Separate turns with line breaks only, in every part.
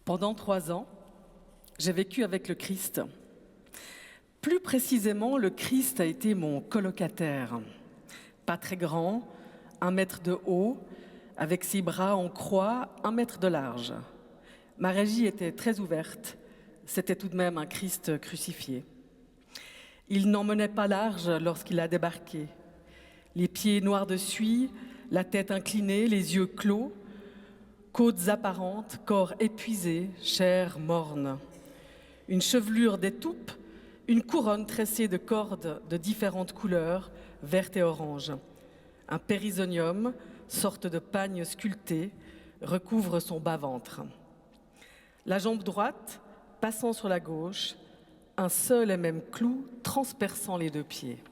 Pendant 3 ans, j'ai vécu avec le Christ. Plus précisément, le Christ a été mon colocataire. Pas très grand, 1 mètre de haut, avec ses bras en croix, 1 mètre de large. Ma régie était très ouverte. C'était tout de même un Christ crucifié. Il n'en menait pas large lorsqu'il a débarqué. Les pieds noirs de suie, la tête inclinée, les yeux clos, côtes apparentes, corps épuisé, chair morne. Une chevelure d'étoupe, une couronne tressée de cordes de différentes couleurs, vertes et orange. Un périsonium, sorte de pagne sculpté, recouvre son bas-ventre. La jambe droite, passant sur la gauche, un seul et même clou transperçant les 2 pieds.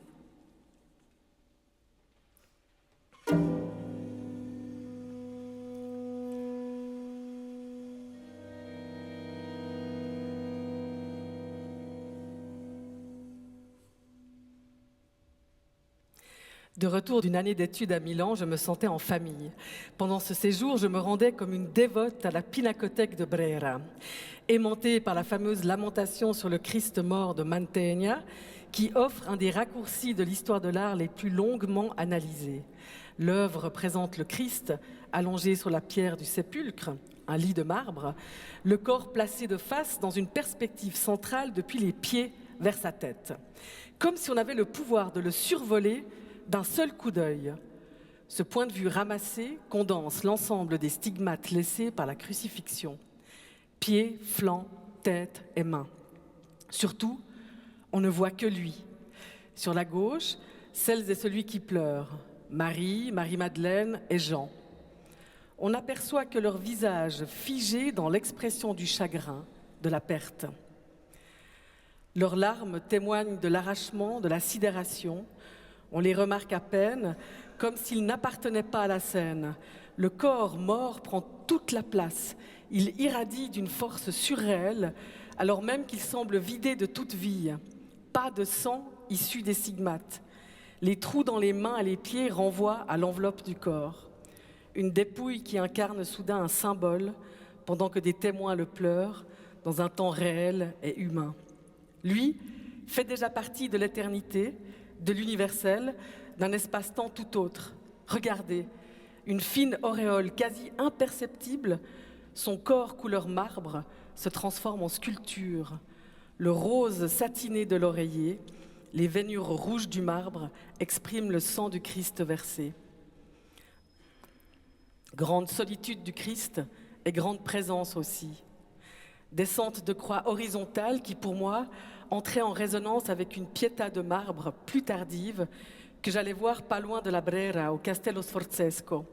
De retour d'une année d'études à Milan, je me sentais en famille. Pendant ce séjour, je me rendais comme une dévote à la Pinacothèque de Brera, aimantée par la fameuse lamentation sur le Christ mort de Mantegna, qui offre un des raccourcis de l'histoire de l'art les plus longuement analysés. L'œuvre présente le Christ allongé sur la pierre du sépulcre, un lit de marbre, le corps placé de face dans une perspective centrale depuis les pieds vers sa tête, comme si on avait le pouvoir de le survoler d'un seul coup d'œil. Ce point de vue ramassé condense l'ensemble des stigmates laissés par la crucifixion. Pieds, flancs, tête et mains. Surtout, on ne voit que lui. Sur la gauche, celles et celui qui pleure, Marie, Marie-Madeleine et Jean. On n'aperçoit que leur visage figé dans l'expression du chagrin, de la perte. Leurs larmes témoignent de l'arrachement, de la sidération. On les remarque à peine, comme s'ils n'appartenaient pas à la scène. Le corps mort prend toute la place. Il irradie d'une force surréelle, alors même qu'il semble vidé de toute vie. Pas de sang issu des stigmates. Les trous dans les mains et les pieds renvoient à l'enveloppe du corps. Une dépouille qui incarne soudain un symbole, pendant que des témoins le pleurent, dans un temps réel et humain. Lui fait déjà partie de l'éternité, de l'universel, d'un espace-temps tout autre. Regardez, une fine auréole quasi imperceptible, son corps couleur marbre se transforme en sculpture. Le rose satiné de l'oreiller, les veinures rouges du marbre expriment le sang du Christ versé. Grande solitude du Christ et grande présence aussi. Descente de croix horizontale qui, pour moi, entrait en résonance avec une pietà de marbre plus tardive que j'allais voir pas loin de la Brera, au Castello Sforzesco.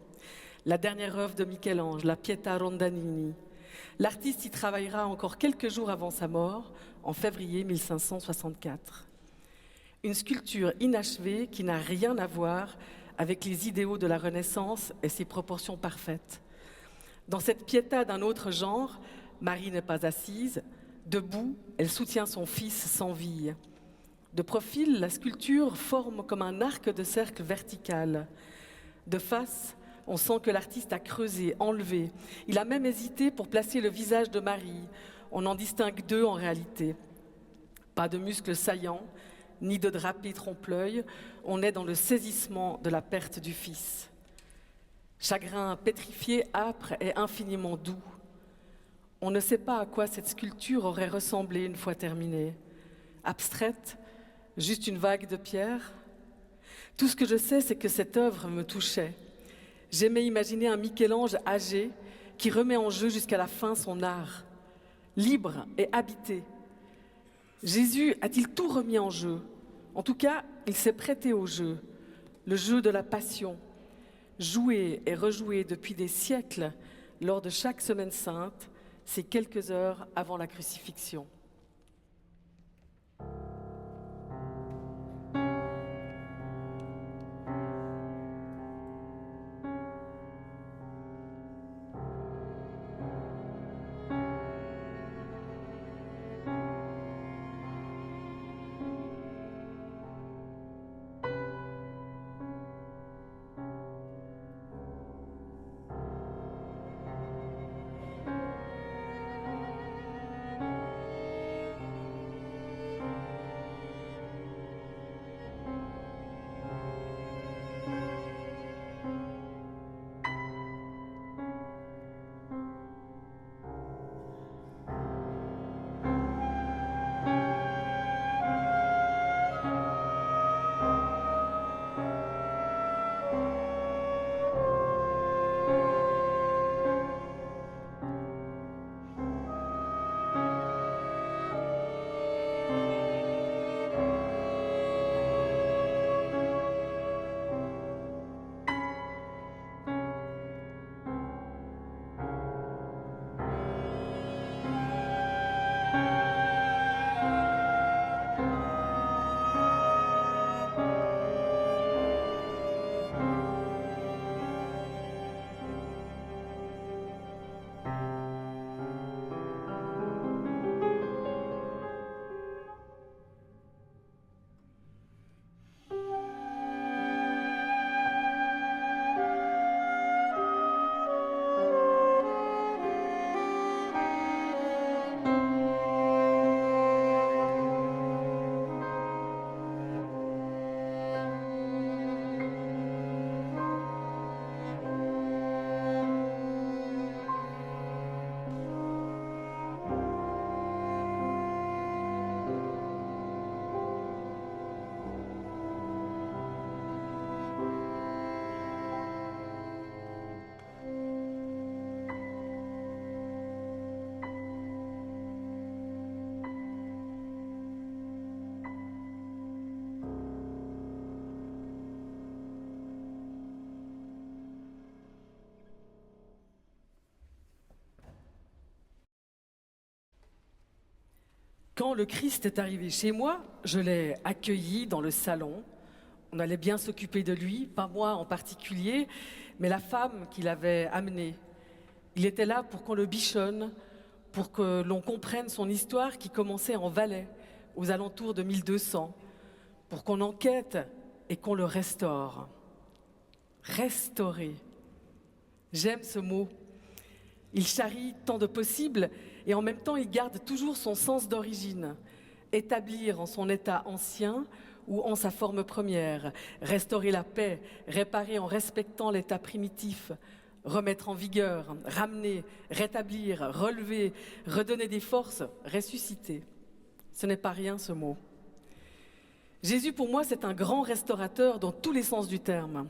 La dernière œuvre de Michel-Ange, la Pietà Rondanini. L'artiste y travaillera encore quelques jours avant sa mort, en février 1564. Une sculpture inachevée qui n'a rien à voir avec les idéaux de la Renaissance et ses proportions parfaites. Dans cette Pietà d'un autre genre, Marie n'est pas assise. Debout, elle soutient son fils sans vie. De profil, la sculpture forme comme un arc de cercle vertical. De face, on sent que l'artiste a creusé, enlevé. Il a même hésité pour placer le visage de Marie. On en distingue 2 en réalité. Pas de muscles saillants, ni de drapé trompe-l'œil. On est dans le saisissement de la perte du fils. Chagrin pétrifié, âpre et infiniment doux. On ne sait pas à quoi cette sculpture aurait ressemblé une fois terminée. Abstraite, juste une vague de pierre. Tout ce que je sais, c'est que cette œuvre me touchait. J'aimais imaginer un Michel-Ange âgé qui remet en jeu jusqu'à la fin son art, libre et habité. Jésus a-t-il tout remis en jeu? En tout cas, il s'est prêté au jeu, le jeu de la passion, joué et rejoué depuis des siècles lors de chaque semaine sainte, ces quelques heures avant la crucifixion. Quand le Christ est arrivé chez moi, je l'ai accueilli dans le salon. On allait bien s'occuper de lui, pas moi en particulier, mais la femme qui l'avait amené. Il était là pour qu'on le bichonne, pour que l'on comprenne son histoire qui commençait en Valais, aux alentours de 1200, pour qu'on enquête et qu'on le restaure. Restaurer. J'aime ce mot. Il charrie tant de possible et en même temps il garde toujours son sens d'origine. Établir en son état ancien ou en sa forme première, restaurer la paix, réparer en respectant l'état primitif, remettre en vigueur, ramener, rétablir, relever, redonner des forces, ressusciter. Ce n'est pas rien ce mot. Jésus pour moi c'est un grand restaurateur dans tous les sens du terme.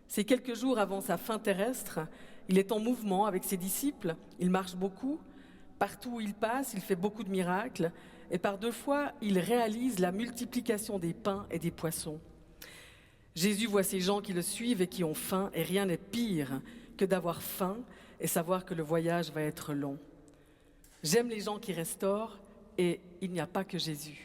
Ces quelques jours avant sa fin terrestre, il est en mouvement avec ses disciples, il marche beaucoup, partout où il passe, il fait beaucoup de miracles, et par 2 fois, il réalise la multiplication des pains et des poissons. Jésus voit ces gens qui le suivent et qui ont faim, et rien n'est pire que d'avoir faim et savoir que le voyage va être long. J'aime les gens qui restaurent, et il n'y a pas que Jésus.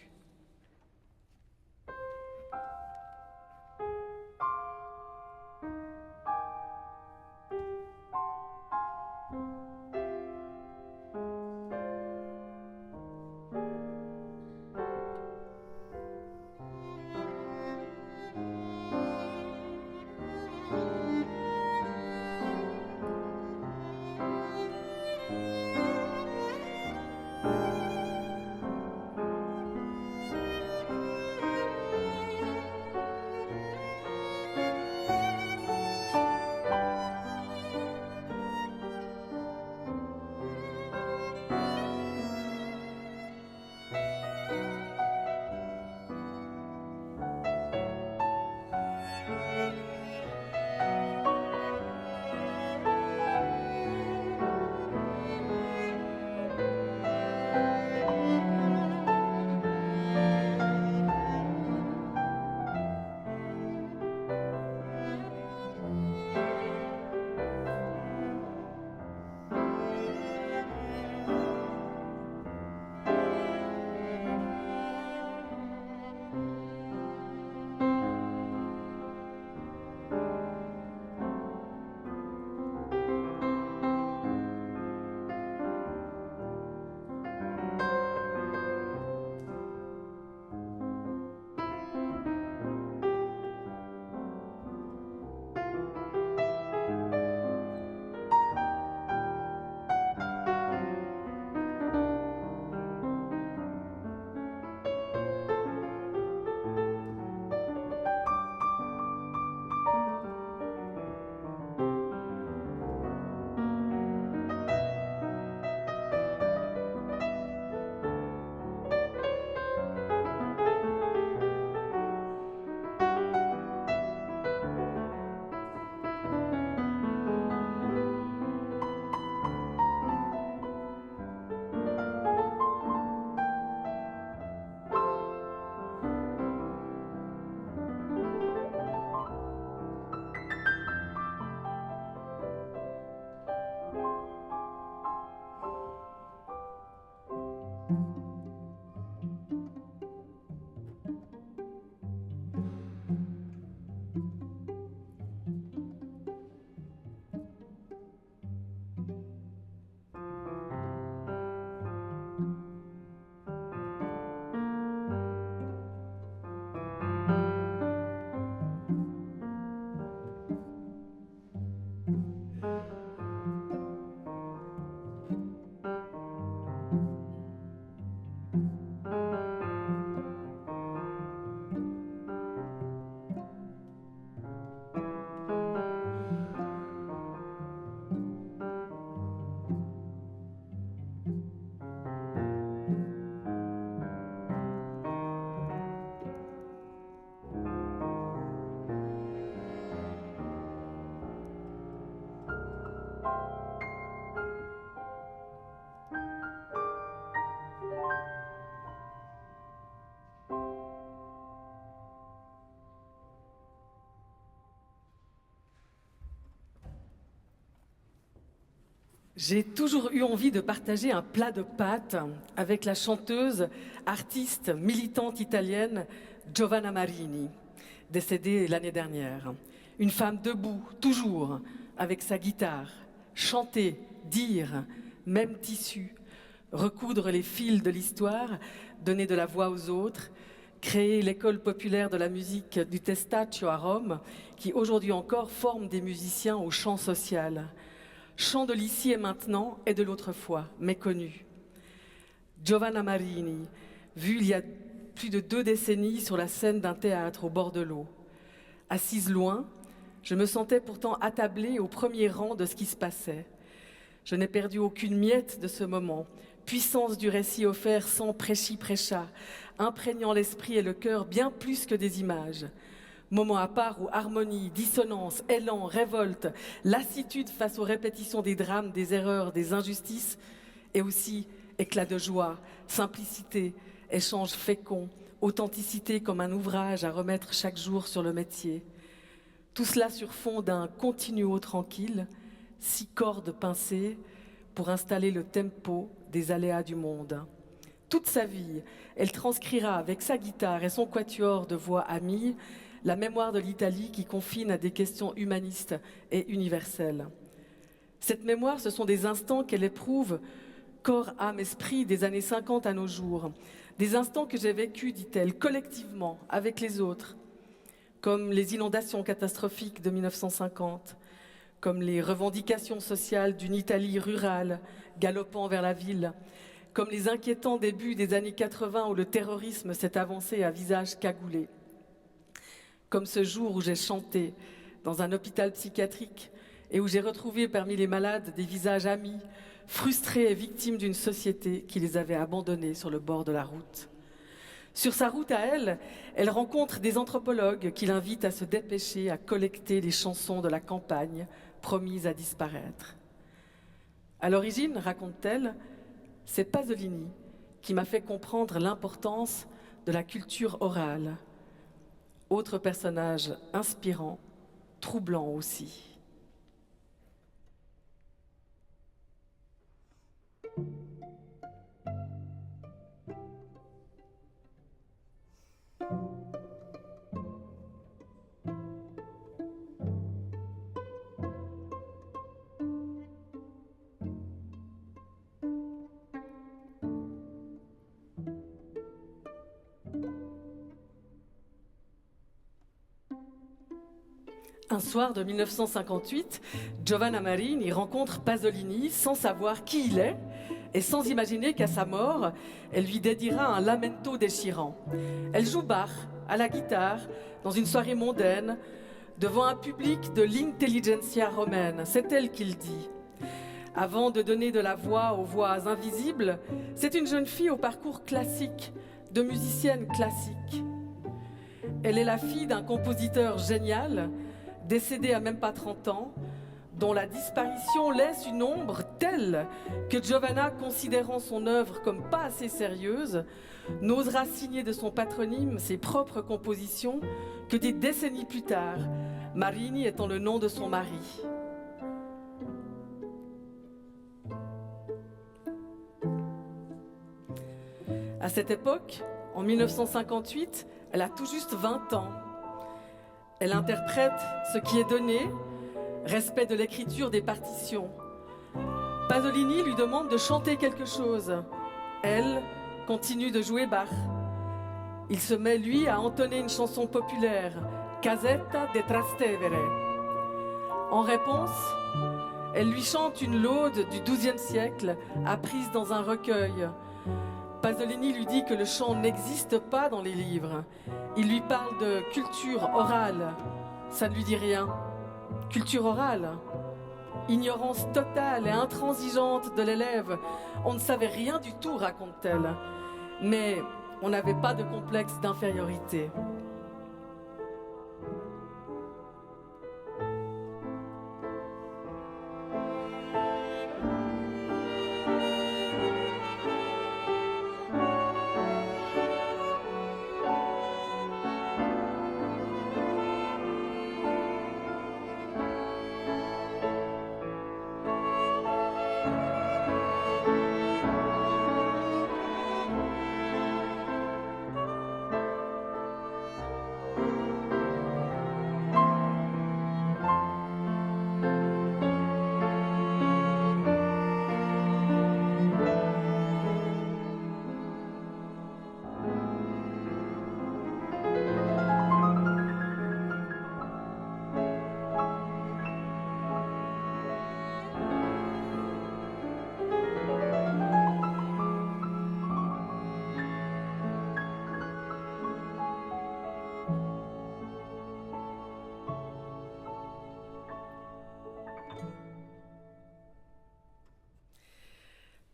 J'ai toujours eu envie de partager un plat de pâtes avec la chanteuse, artiste, militante italienne Giovanna Marini, décédée l'année dernière. Une femme debout, toujours, avec sa guitare, chanter, dire, même tissu, recoudre les fils de l'histoire, donner de la voix aux autres, créer l'école populaire de la musique du Testaccio à Rome, qui aujourd'hui encore forme des musiciens au chant social. Chant de l'ici et maintenant et de l'autrefois, méconnu. Giovanna Marini, vue il y a plus de 2 décennies sur la scène d'un théâtre au bord de l'eau. Assise loin, je me sentais pourtant attablée au premier rang de ce qui se passait. Je n'ai perdu aucune miette de ce moment, puissance du récit offert sans prêchi-prêcha, imprégnant l'esprit et le cœur bien plus que des images. Moment à part où harmonie, dissonance, élan, révolte, lassitude face aux répétitions des drames, des erreurs, des injustices, et aussi éclat de joie, simplicité, échange fécond, authenticité comme un ouvrage à remettre chaque jour sur le métier. Tout cela sur fond d'un continuo tranquille, 6 cordes pincées pour installer le tempo des aléas du monde. Toute sa vie, elle transcrira avec sa guitare et son quatuor de voix amies la mémoire de l'Italie qui confine à des questions humanistes et universelles. Cette mémoire, ce sont des instants qu'elle éprouve, corps, âme, esprit, des années 50 à nos jours. Des instants que j'ai vécus, dit-elle, collectivement, avec les autres, comme les inondations catastrophiques de 1950, comme les revendications sociales d'une Italie rurale galopant vers la ville, comme les inquiétants débuts des années 80 où le terrorisme s'est avancé à visage cagoulé. Comme ce jour où j'ai chanté dans un hôpital psychiatrique et où j'ai retrouvé parmi les malades des visages amis, frustrés et victimes d'une société qui les avait abandonnés sur le bord de la route. Sur sa route à elle, elle rencontre des anthropologues qui l'invitent à se dépêcher à collecter les chansons de la campagne promises à disparaître. À l'origine, raconte-t-elle, c'est Pasolini qui m'a fait comprendre l'importance de la culture orale. Autre personnage inspirant, troublant aussi. Un soir de 1958, Giovanna Marini rencontre Pasolini sans savoir qui il est et sans imaginer qu'à sa mort, elle lui dédiera un lamento déchirant. Elle joue Bach à la guitare dans une soirée mondaine devant un public de l'intelligentsia romaine. C'est elle qui le dit. Avant de donner de la voix aux voix invisibles, c'est une jeune fille au parcours classique, de musicienne classique. Elle est la fille d'un compositeur génial, décédé à même pas 30 ans, dont la disparition laisse une ombre telle que Giovanna, considérant son œuvre comme pas assez sérieuse, n'osera signer de son patronyme ses propres compositions que des décennies plus tard, Marini étant le nom de son mari. À cette époque, en 1958, elle a tout juste 20 ans. Elle interprète ce qui est donné, respect de l'écriture des partitions. Pasolini lui demande de chanter quelque chose. Elle continue de jouer Bach. Il se met, lui, à entonner une chanson populaire, Casetta de Trastevere. En réponse, elle lui chante une laude du XIIe siècle, apprise dans un recueil. Pasolini lui dit que le chant n'existe pas dans les livres. Il lui parle de culture orale. Ça ne lui dit rien. Culture orale. Ignorance totale et intransigeante de l'élève. On ne savait rien du tout, raconte-t-elle. Mais on n'avait pas de complexe d'infériorité.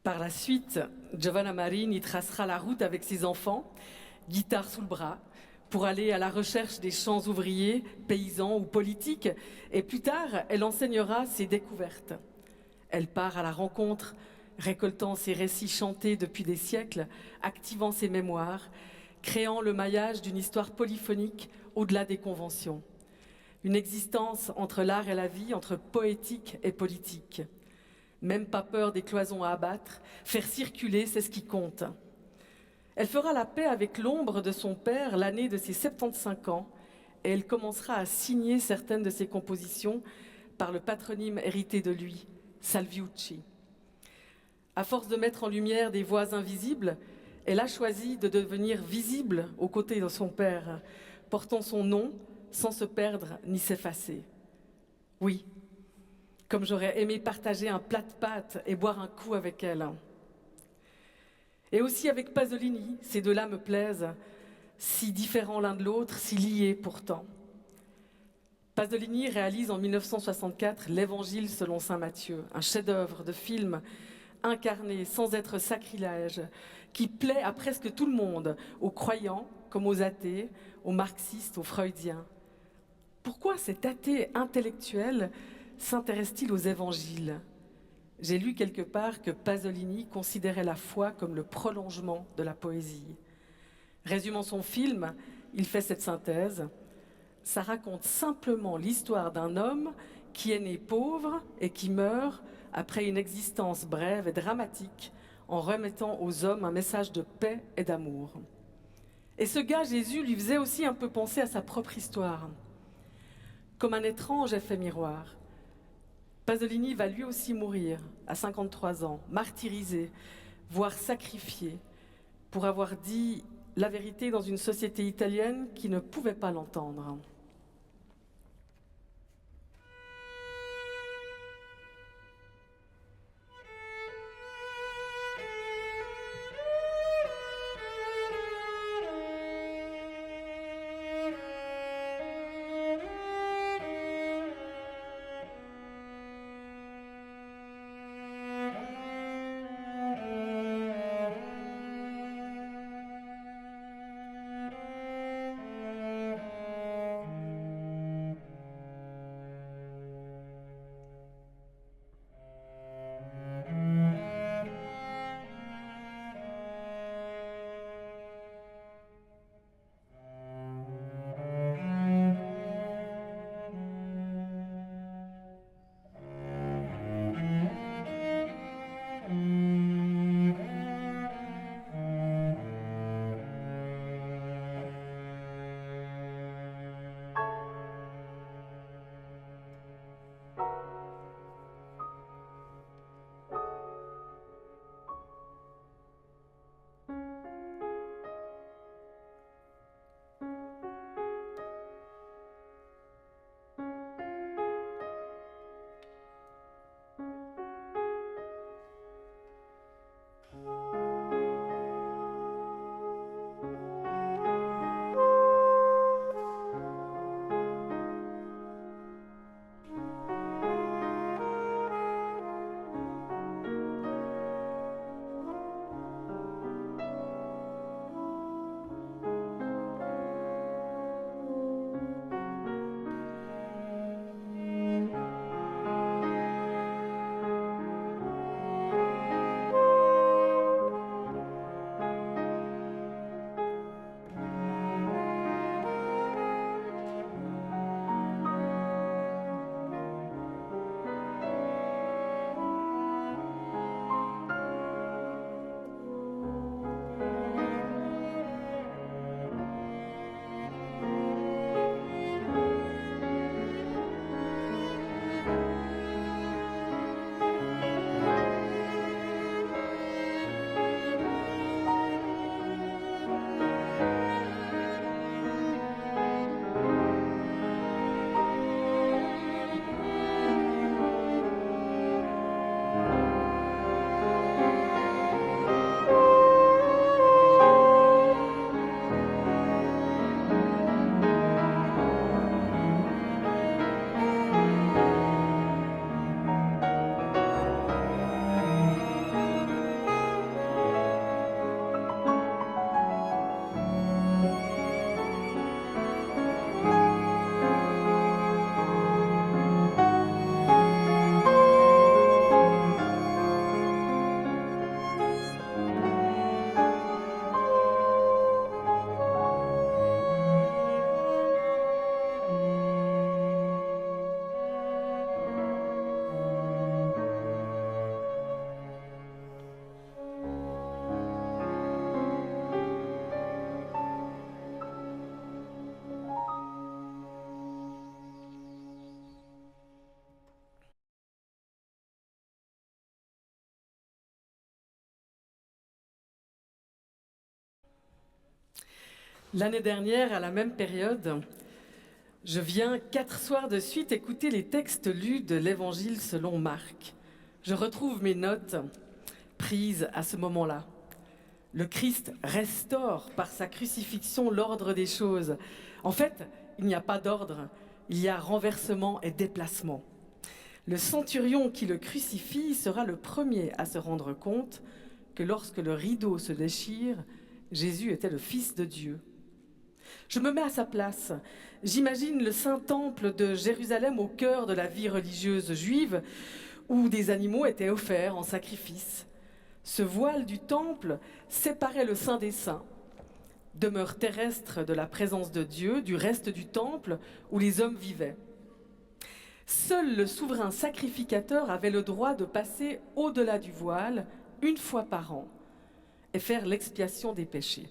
Par la suite, Giovanna Marin y tracera la route avec ses enfants, guitare sous le bras, pour aller à la recherche des champs ouvriers, paysans ou politiques, et plus tard, elle enseignera ses découvertes. Elle part à la rencontre, récoltant ses récits chantés depuis des siècles, activant ses mémoires, créant le maillage d'une histoire polyphonique au-delà des conventions. Une existence entre l'art et la vie, entre poétique et politique. Même pas peur des cloisons à abattre, faire circuler, c'est ce qui compte. Elle fera la paix avec l'ombre de son père l'année de ses 75 ans et elle commencera à signer certaines de ses compositions par le patronyme hérité de lui, Salviucci. À force de mettre en lumière des voix invisibles, elle a choisi de devenir visible aux côtés de son père, portant son nom sans se perdre ni s'effacer. Oui, comme j'aurais aimé partager un plat de pâtes et boire un coup avec elle. Et aussi avec Pasolini, ces deux-là me plaisent, si différents l'un de l'autre, si liés pourtant. Pasolini réalise en 1964 l'Évangile selon saint Matthieu, un chef-d'œuvre de film incarné sans être sacrilège, qui plaît à presque tout le monde, aux croyants comme aux athées, aux marxistes, aux freudiens. Pourquoi cet athée intellectuel s'intéresse-t-il aux évangiles ? J'ai lu quelque part que Pasolini considérait la foi comme le prolongement de la poésie. Résumant son film, il fait cette synthèse. Ça raconte simplement l'histoire d'un homme qui est né pauvre et qui meurt après une existence brève et dramatique en remettant aux hommes un message de paix et d'amour. Et ce gars, Jésus, lui faisait aussi un peu penser à sa propre histoire. Comme un étrange effet miroir. Pasolini va lui aussi mourir à 53 ans, martyrisé, voire sacrifié, pour avoir dit la vérité dans une société italienne qui ne pouvait pas l'entendre. L'année dernière, à la même période, je viens 4 soirs de suite écouter les textes lus de l'Évangile selon Marc. Je retrouve mes notes prises à ce moment-là. Le Christ restaure par sa crucifixion l'ordre des choses. En fait, il n'y a pas d'ordre, il y a renversement et déplacement. Le centurion qui le crucifie sera le premier à se rendre compte que lorsque le rideau se déchire, Jésus était le Fils de Dieu. Je me mets à sa place. J'imagine le Saint-Temple de Jérusalem au cœur de la vie religieuse juive, où des animaux étaient offerts en sacrifice. Ce voile du temple séparait le Saint des Saints, demeure terrestre de la présence de Dieu, du reste du temple où les hommes vivaient. Seul le souverain sacrificateur avait le droit de passer au-delà du voile une fois par an et faire l'expiation des péchés.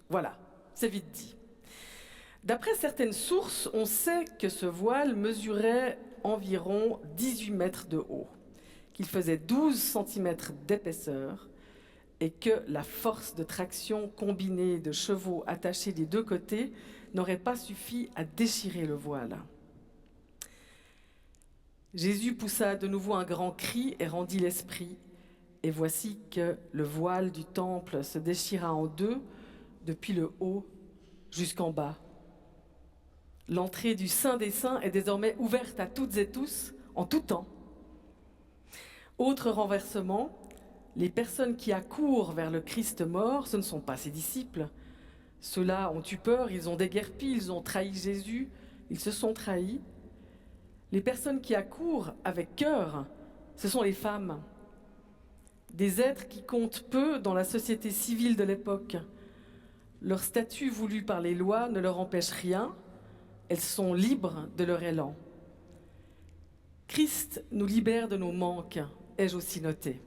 Voilà, c'est vite dit. D'après certaines sources, on sait que ce voile mesurait environ 18 mètres de haut, qu'il faisait 12 cm d'épaisseur et que la force de traction combinée de chevaux attachés des deux côtés n'aurait pas suffi à déchirer le voile. Jésus poussa de nouveau un grand cri et rendit l'esprit. Et voici que le voile du temple se déchira en deux, depuis le haut jusqu'en bas. L'entrée du Saint des Saints est désormais ouverte à toutes et tous, en tout temps. Autre renversement, les personnes qui accourent vers le Christ mort, ce ne sont pas ses disciples. Ceux-là ont eu peur, ils ont déguerpi, ils ont trahi Jésus, ils se sont trahis. Les personnes qui accourent avec cœur, ce sont les femmes. Des êtres qui comptent peu dans la société civile de l'époque. Leur statut voulu par les lois ne leur empêche rien. Elles sont libres de leur élan. Christ nous libère de nos manques, ai-je aussi noté.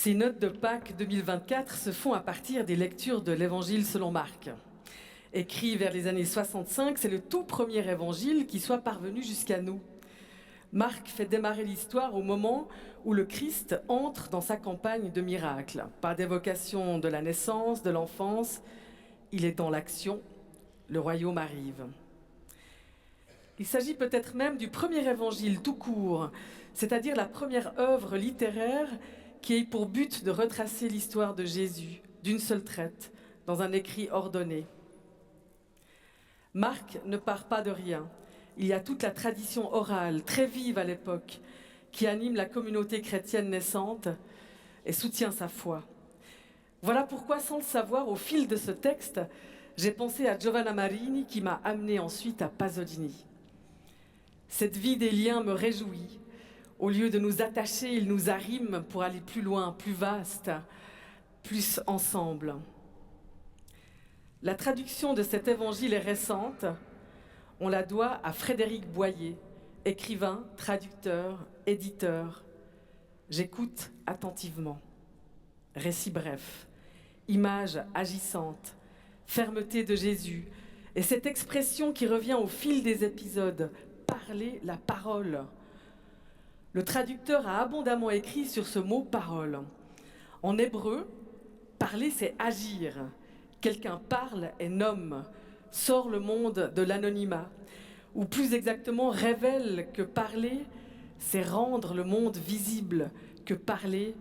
Ces notes de Pâques 2024 se font à partir des lectures de l'Évangile selon Marc. Écrit vers les années 65, c'est le tout premier évangile qui soit parvenu jusqu'à nous. Marc fait démarrer l'histoire au moment où le Christ entre dans sa campagne de miracles. Pas d'évocation de la naissance, de l'enfance, il est dans l'action, le royaume arrive. Il s'agit peut-être même du premier évangile tout court, c'est-à-dire la première œuvre littéraire qui ait pour but de retracer l'histoire de Jésus d'une seule traite, dans un écrit ordonné. Marc ne part pas de rien. Il y a toute la tradition orale, très vive à l'époque, qui anime la communauté chrétienne naissante et soutient sa foi. Voilà pourquoi, sans le savoir, au fil de ce texte, j'ai pensé à Giovanna Marini qui m'a amené ensuite à Pasolini. Cette vie des liens me réjouit. Au lieu de nous attacher, il nous arrime pour aller plus loin, plus vaste, plus ensemble. La traduction de cet évangile est récente. On la doit à Frédéric Boyer, écrivain, traducteur, éditeur. J'écoute attentivement. Récit bref, image agissante, fermeté de Jésus, et cette expression qui revient au fil des épisodes, parler la parole. Le traducteur a abondamment écrit sur ce mot « parole ». En hébreu, parler, c'est agir. Quelqu'un parle et nomme, sort le monde de l'anonymat, ou plus exactement révèle que parler, c'est rendre le monde visible, que parler,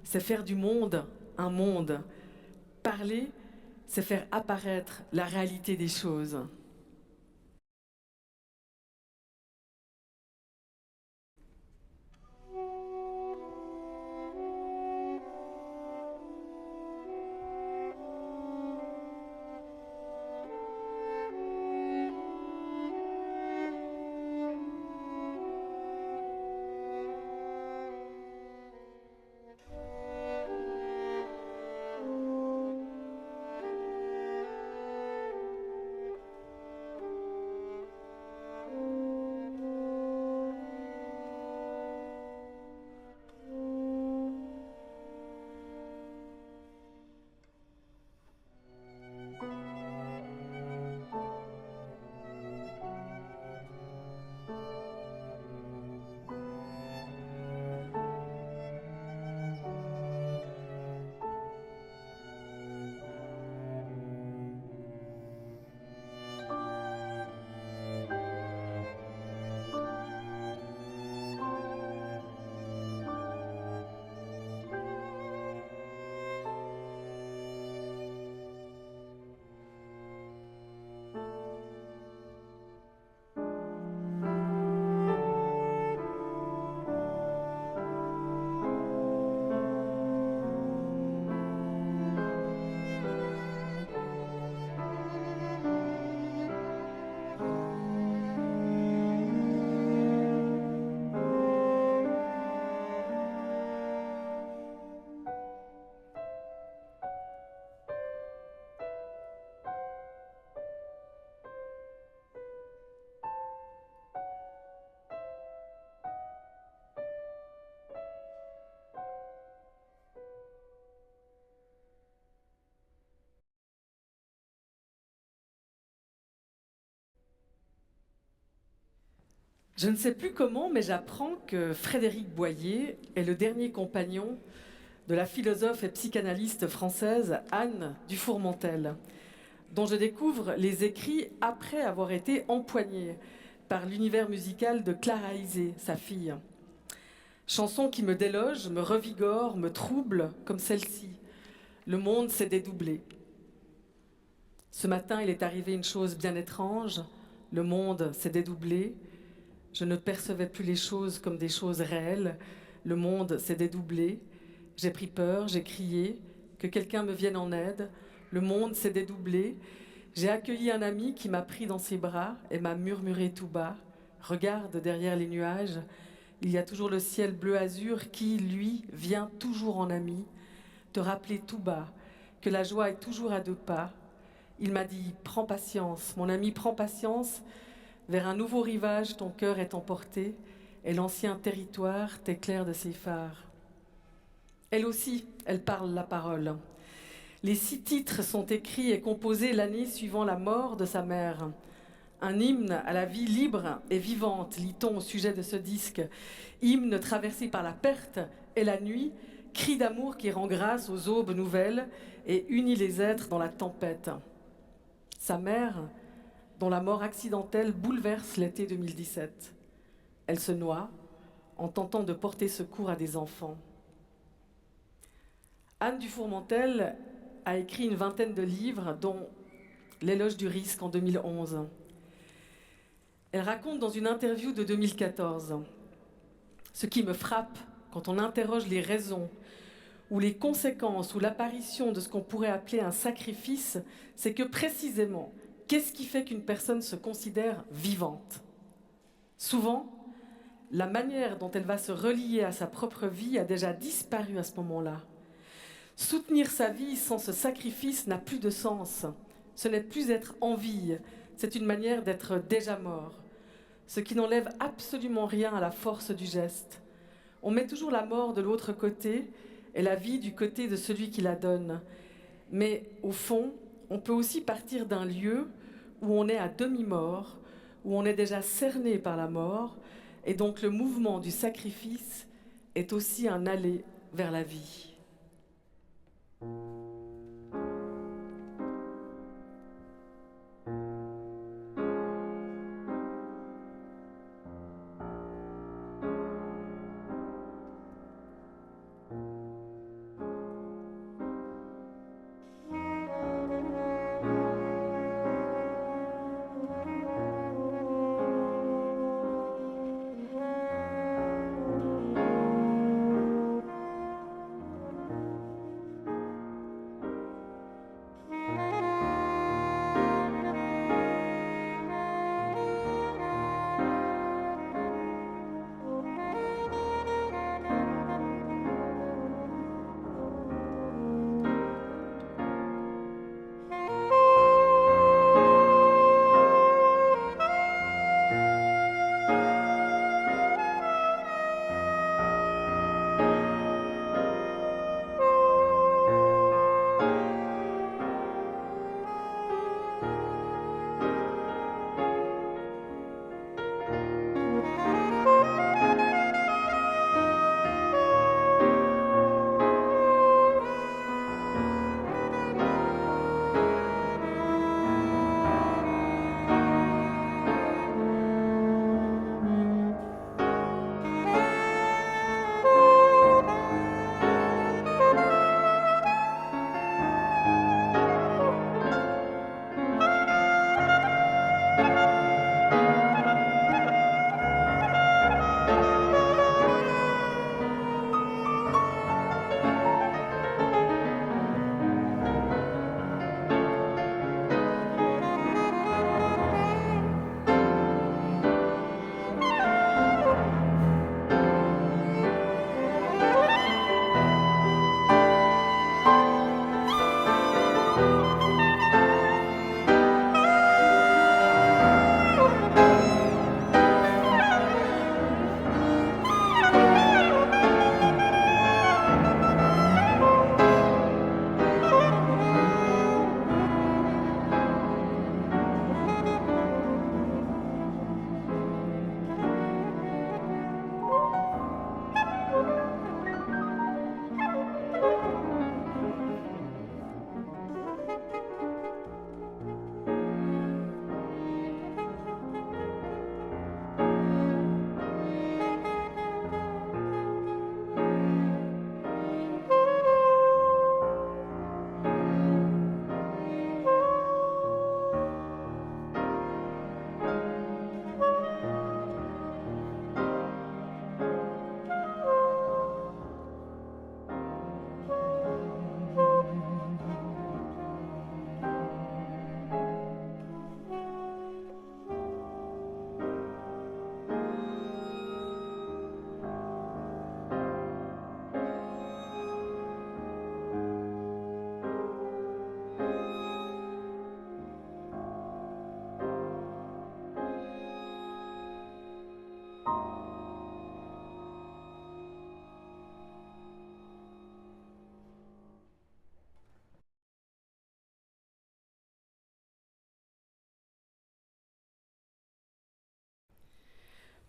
c'est faire du monde un monde. Parler, c'est faire apparaître la réalité des choses. Je ne sais plus comment, mais j'apprends que Frédéric Boyer est le dernier compagnon de la philosophe et psychanalyste française Anne Dufourmentel, dont je découvre les écrits après avoir été empoignée par l'univers musical de Clara Isé, sa fille. Chanson qui me déloge, me revigore, me trouble comme celle-ci. Le monde s'est dédoublé. Ce matin, il est arrivé une chose bien étrange. Le monde s'est dédoublé. Je ne percevais plus les choses comme des choses réelles. Le monde s'est dédoublé. J'ai pris peur, j'ai crié, que quelqu'un me vienne en aide. Le monde s'est dédoublé. J'ai accueilli un ami qui m'a pris dans ses bras et m'a murmuré tout bas. Regarde derrière les nuages, il y a toujours le ciel bleu azur qui, lui, vient toujours en ami, te rappeler tout bas que la joie est toujours à deux pas. Il m'a dit, prends patience, mon ami, prends patience. Vers un nouveau rivage, ton cœur est emporté, et l'ancien territoire t'éclaire de ses phares. Elle aussi, elle parle la parole. Les 6 titres sont écrits et composés l'année suivant la mort de sa mère. Un hymne à la vie libre et vivante, lit-on au sujet de ce disque. Hymne traversé par la perte et la nuit, cri d'amour qui rend grâce aux aubes nouvelles et unit les êtres dans la tempête. Sa mère, dont la mort accidentelle bouleverse l'été 2017. Elle se noie en tentant de porter secours à des enfants. Anne Dufourmentel a écrit une vingtaine de livres, dont L'éloge du risque en 2011. Elle raconte dans une interview de 2014 « Ce qui me frappe quand on interroge les raisons ou les conséquences ou l'apparition de ce qu'on pourrait appeler un sacrifice, c'est que précisément, qu'est-ce qui fait qu'une personne se considère vivante ? Souvent, la manière dont elle va se relier à sa propre vie a déjà disparu à ce moment-là. Soutenir sa vie sans ce sacrifice n'a plus de sens. Ce n'est plus être en vie, c'est une manière d'être déjà mort. Ce qui n'enlève absolument rien à la force du geste. On met toujours la mort de l'autre côté et la vie du côté de celui qui la donne. Mais au fond, on peut aussi partir d'un lieu où on est à demi-mort, où on est déjà cerné par la mort, et donc le mouvement du sacrifice est aussi un aller vers la vie.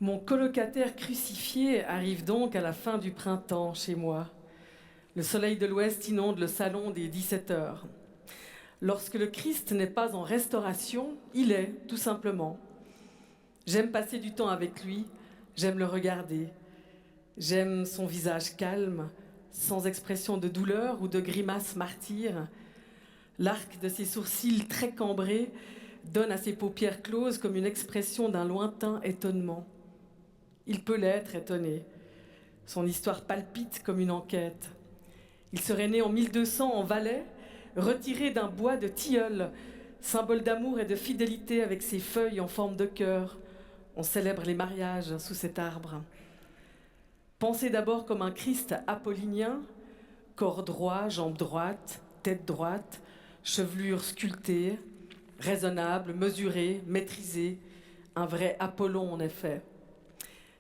Mon colocataire crucifié arrive donc à la fin du printemps chez moi. Le soleil de l'Ouest inonde le salon des 17 heures. Lorsque le Christ n'est pas en restauration, il est, tout simplement. J'aime passer du temps avec lui, j'aime le regarder. J'aime son visage calme, sans expression de douleur ou de grimace martyre. L'arc de ses sourcils très cambrés donne à ses paupières closes comme une expression d'un lointain étonnement. Il peut l'être, étonné. Son histoire palpite comme une enquête. Il serait né en 1200 en Valais, retiré d'un bois de tilleul, symbole d'amour et de fidélité avec ses feuilles en forme de cœur. On célèbre les mariages sous cet arbre. Pensé d'abord comme un Christ apollinien, corps droit, jambes droites, tête droite, chevelure sculptée, raisonnable, mesuré, maîtrisé, un vrai Apollon en effet.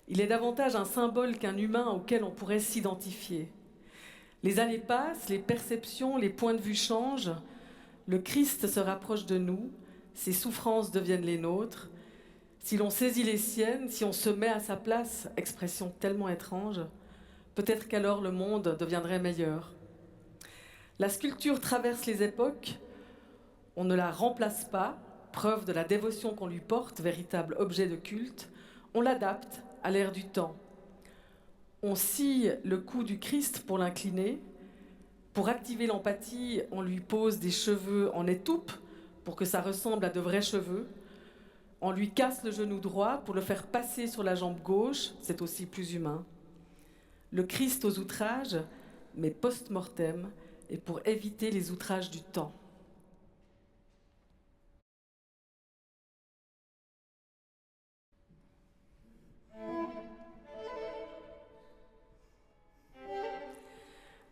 Il est davantage un symbole qu'un humain auquel on pourrait s'identifier. Les années passent, les perceptions, les points de vue changent, le Christ se rapproche de nous, ses souffrances deviennent les nôtres. Si l'on saisit les siennes, si on se met à sa place, expression tellement étrange, peut-être qu'alors le monde deviendrait meilleur. La sculpture traverse les époques, on ne la remplace pas, preuve de la dévotion qu'on lui porte, véritable objet de culte, on l'adapte à l'ère du temps. On scie le cou du Christ pour l'incliner. Pour activer l'empathie, on lui pose des cheveux en étoupe pour que ça ressemble à de vrais cheveux. On lui casse le genou droit pour le faire passer sur la jambe gauche, c'est aussi plus humain. Le Christ aux outrages, mais post-mortem, et pour éviter les outrages du temps.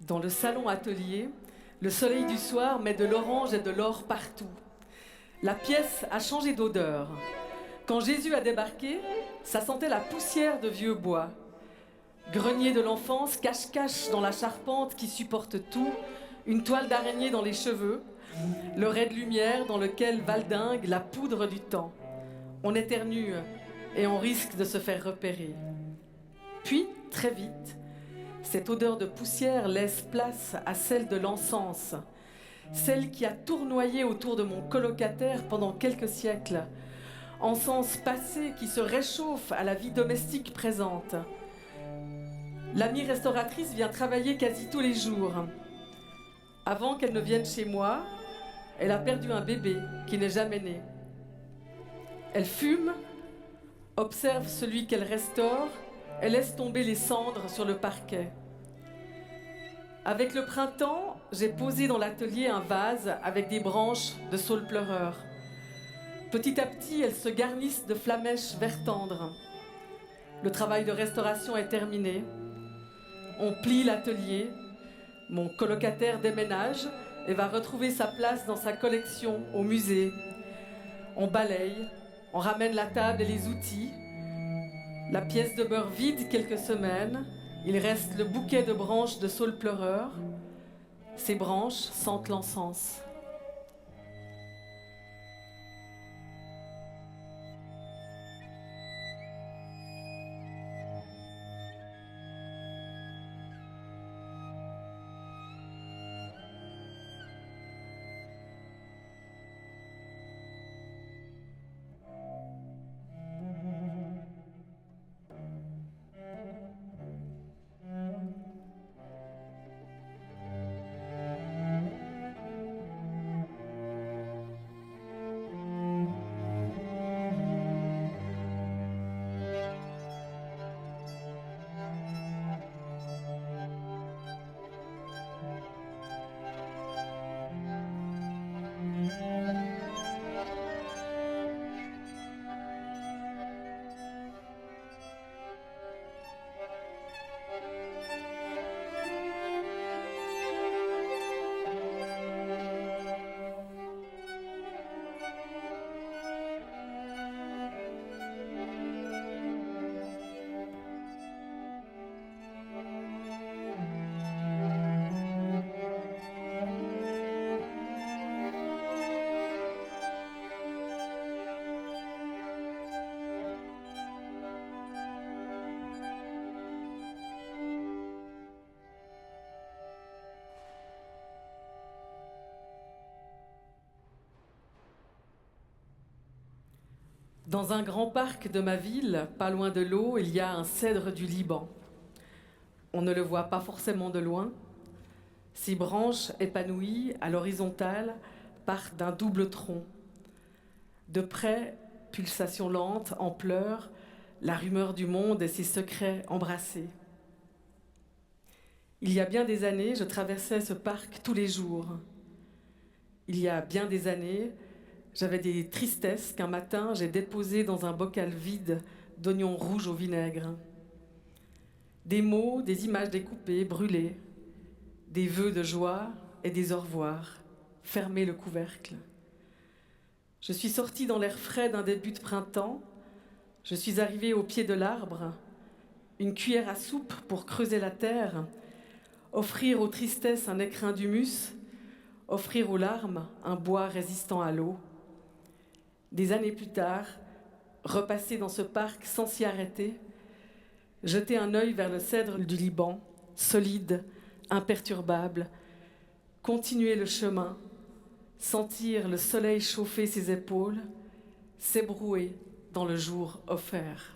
Dans le salon atelier, le soleil du soir met de l'orange et de l'or partout. La pièce a changé d'odeur. Quand Jésus a débarqué, ça sentait la poussière de vieux bois. Grenier de l'enfance, cache-cache dans la charpente qui supporte tout, une toile d'araignée dans les cheveux, le ray de lumière dans lequel valdingue la poudre du temps. On éternue et on risque de se faire repérer. Puis, très vite, cette odeur de poussière laisse place à celle de l'encens, celle qui a tournoyé autour de mon colocataire pendant quelques siècles, encens passé qui se réchauffe à la vie domestique présente. L'amie restauratrice vient travailler quasi tous les jours. Avant qu'elle ne vienne chez moi, elle a perdu un bébé qui n'est jamais né. Elle fume, observe celui qu'elle restaure et laisse tomber les cendres sur le parquet. Avec le printemps, j'ai posé dans l'atelier un vase avec des branches de saule pleureur. Petit à petit, elles se garnissent de flamèches vert tendre. Le travail de restauration est terminé. On plie l'atelier. Mon colocataire déménage et va retrouver sa place dans sa collection au musée. On balaye, on ramène la table et les outils. La pièce demeure vide quelques semaines. Il reste le bouquet de branches de saule pleureur. Ces branches sentent l'encens. Dans un grand parc de ma ville, pas loin de l'eau, il y a un cèdre du Liban. On ne le voit pas forcément de loin. Ses branches épanouies à l'horizontale partent d'un double tronc. De près, pulsation lente, en pleurs, la rumeur du monde et ses secrets embrassés. Il y a bien des années, je traversais ce parc tous les jours. Il y a bien des années, j'avais des tristesses qu'un matin j'ai déposées dans un bocal vide d'oignons rouges au vinaigre. Des mots, des images découpées, brûlées, des vœux de joie et des au revoir. Fermez le couvercle. Je suis sortie dans l'air frais d'un début de printemps. Je suis arrivée au pied de l'arbre, une cuillère à soupe pour creuser la terre, offrir aux tristesses un écrin d'humus, offrir aux larmes un bois résistant à l'eau. Des années plus tard, repasser dans ce parc sans s'y arrêter, jeter un œil vers le cèdre du Liban, solide, imperturbable, continuer le chemin, sentir le soleil chauffer ses épaules, s'ébrouer dans le jour offert.